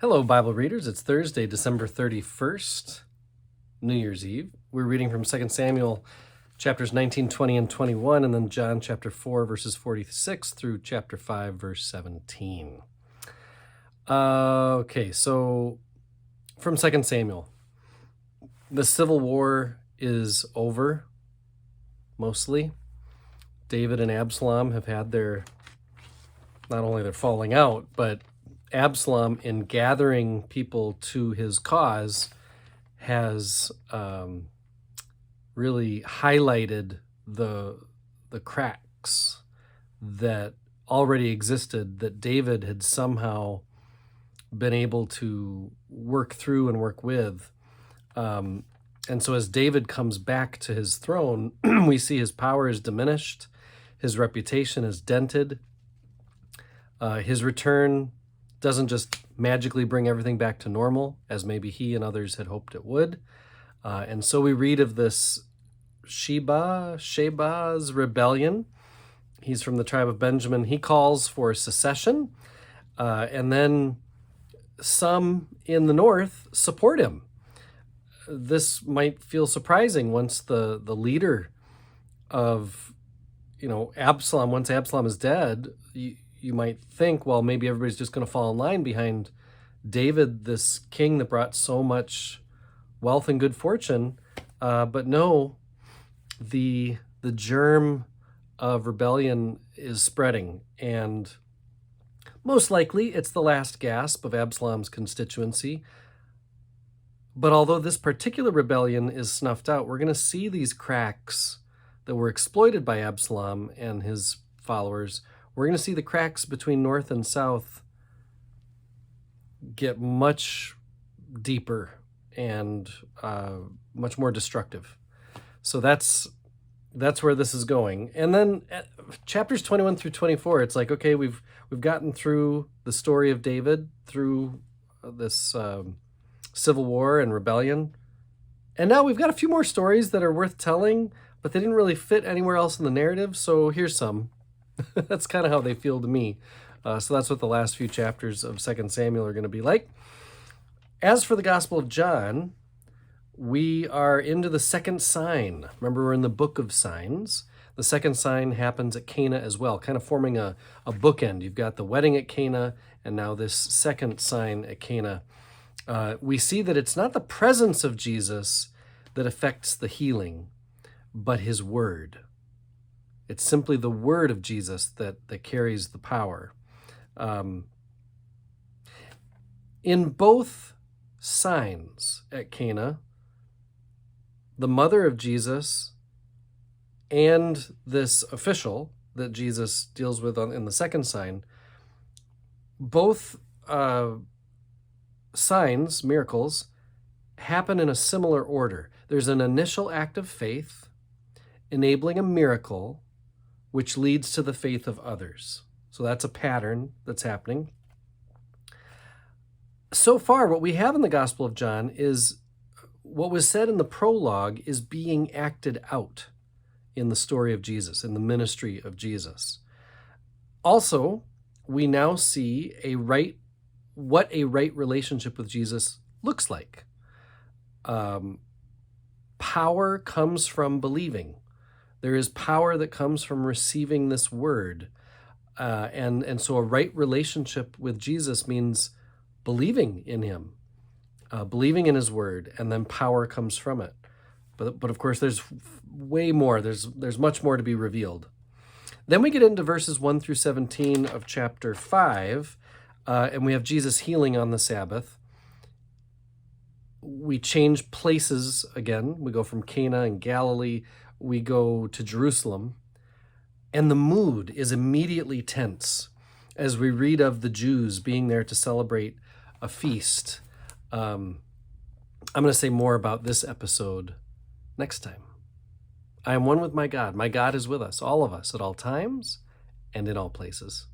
Hello, Bible readers. It's Thursday, December 31st, New Year's Eve. We're reading from 2 Samuel chapters 19, 20, and 21, and then John chapter 4, verses 46 through chapter 5, verse 17. So from 2 Samuel, the civil war is over, mostly. David and Absalom have had not only their falling out, but Absalom, in gathering people to his cause, has really highlighted the cracks that already existed that David had somehow been able to work through and work with. And so as David comes back to his throne, we see his power is diminished, his reputation is dented. His return doesn't just magically bring everything back to normal, as maybe he and others had hoped it would. And so we read of this Sheba's rebellion. He's from the tribe of Benjamin. He calls for secession, and then some in the north support him. This might feel surprising once the leader of, Absalom, once Absalom is dead, you might think, well, maybe everybody's just going to fall in line behind David, this king that brought so much wealth and good fortune. But no, the germ of rebellion is spreading. And most likely it's the last gasp of Absalom's constituency. But although this particular rebellion is snuffed out, we're going to see these cracks that were exploited by Absalom and his followers. We're going to see the cracks between North and South get much deeper and much more destructive. So that's where this is going. And then chapters 21 through 24, it's like, okay, we've gotten through the story of David, through this civil war and rebellion. And now we've got a few more stories that are worth telling, but they didn't really fit anywhere else in the narrative. So here's some. That's kind of how they feel to me. So that's what the last few chapters of 2 Samuel are going to be like. As for the Gospel of John, we are into the second sign. Remember, we're in the book of signs. The second sign happens at Cana as well, kind of forming a bookend. You've got the wedding at Cana, and now this second sign at Cana. We see that it's not the presence of Jesus that affects the healing, but his word. It's simply the word of Jesus that carries the power. In both signs at Cana, the mother of Jesus and this official that Jesus deals with in the second sign, both signs, miracles, happen in a similar order. There's an initial act of faith enabling a miracle which leads to the faith of others. So that's a pattern that's happening. So far, what we have in the Gospel of John is what was said in the prologue is being acted out in the story of Jesus, in the ministry of Jesus. Also, we now see what a right relationship with Jesus looks like. Power comes from believing. There is power that comes from receiving this word. And so a right relationship with Jesus means believing in him, believing in his word, and then power comes from it. But of course, there's way more. There's much more to be revealed. Then we get into verses 1 through 17 of chapter 5, and we have Jesus healing on the Sabbath. We change places again. We go from Cana in Galilee. We go to Jerusalem, and the mood is immediately tense as we read of the Jews being there to celebrate a feast. I'm going to say more about this episode next time. I am one with my God. My God is with us, all of us, at all times and in all places.